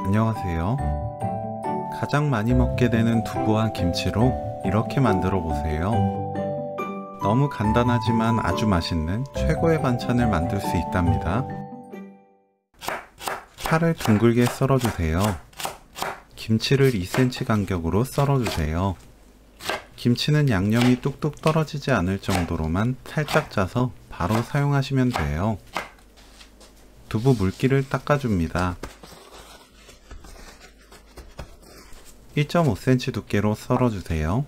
안녕하세요. 가장 많이 먹게 되는 두부와 김치로 이렇게 만들어 보세요. 너무 간단하지만 아주 맛있는 최고의 반찬을 만들 수 있답니다. 파를 둥글게 썰어주세요. 김치를 2cm 간격으로 썰어주세요. 김치는 양념이 뚝뚝 떨어지지 않을 정도로만 살짝 짜서 바로 사용하시면 돼요. 두부 물기를 닦아줍니다. 1.5cm 두께로 썰어주세요.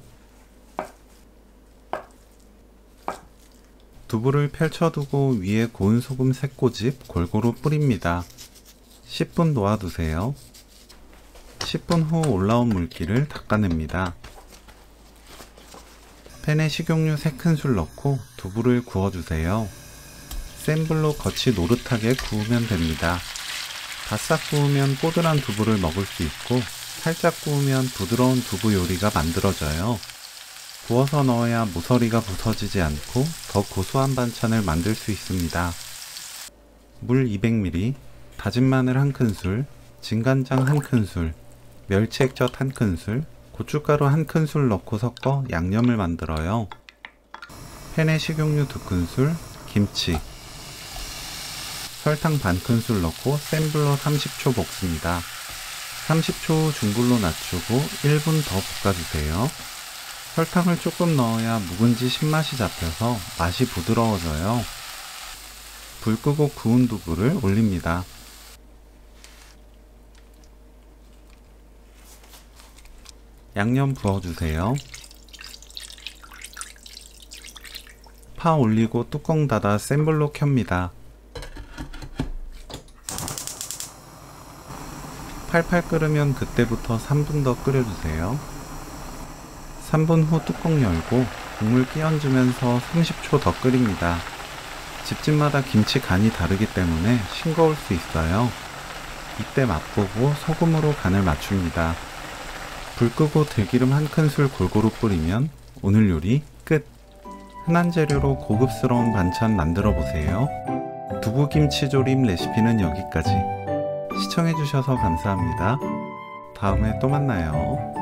두부를 펼쳐두고 위에 고운 소금 3꼬집 골고루 뿌립니다. 10분 놓아두세요. 10분 후 올라온 물기를 닦아냅니다. 팬에 식용유 3큰술 넣고 두부를 구워주세요. 센 불로 겉이 노릇하게 구우면 됩니다. 바싹 구우면 꼬들한 두부를 먹을 수 있고 살짝 구우면 부드러운 두부 요리가 만들어져요. 구워서 넣어야 모서리가 부서지지 않고 더 고소한 반찬을 만들 수 있습니다. 물 200ml, 다진 마늘 1큰술, 진간장 1큰술, 멸치 액젓 1큰술, 고춧가루 1큰술 넣고 섞어 양념을 만들어요. 팬에 식용유 2큰술, 김치, 설탕 반큰술 넣고 센 불로 30초 볶습니다. 30초 후 중불로 낮추고 1분 더 볶아주세요. 설탕을 조금 넣어야 묵은지 신맛이 잡혀서 맛이 부드러워져요. 불 끄고 구운 두부를 올립니다. 양념 부어주세요. 파 올리고 뚜껑 닫아 센 불로 켭니다. 팔팔 끓으면 그때부터 3분 더 끓여주세요. 3분 후 뚜껑 열고 국물 끼얹으면서 30초 더 끓입니다. 집집마다 김치 간이 다르기 때문에 싱거울 수 있어요. 이때 맛보고 소금으로 간을 맞춥니다. 불 끄고 들기름 1큰술 골고루 뿌리면 오늘 요리 끝! 흔한 재료로 고급스러운 반찬 만들어 보세요. 두부김치조림 레시피는 여기까지. 시청해주셔서 감사합니다. 다음에 또 만나요.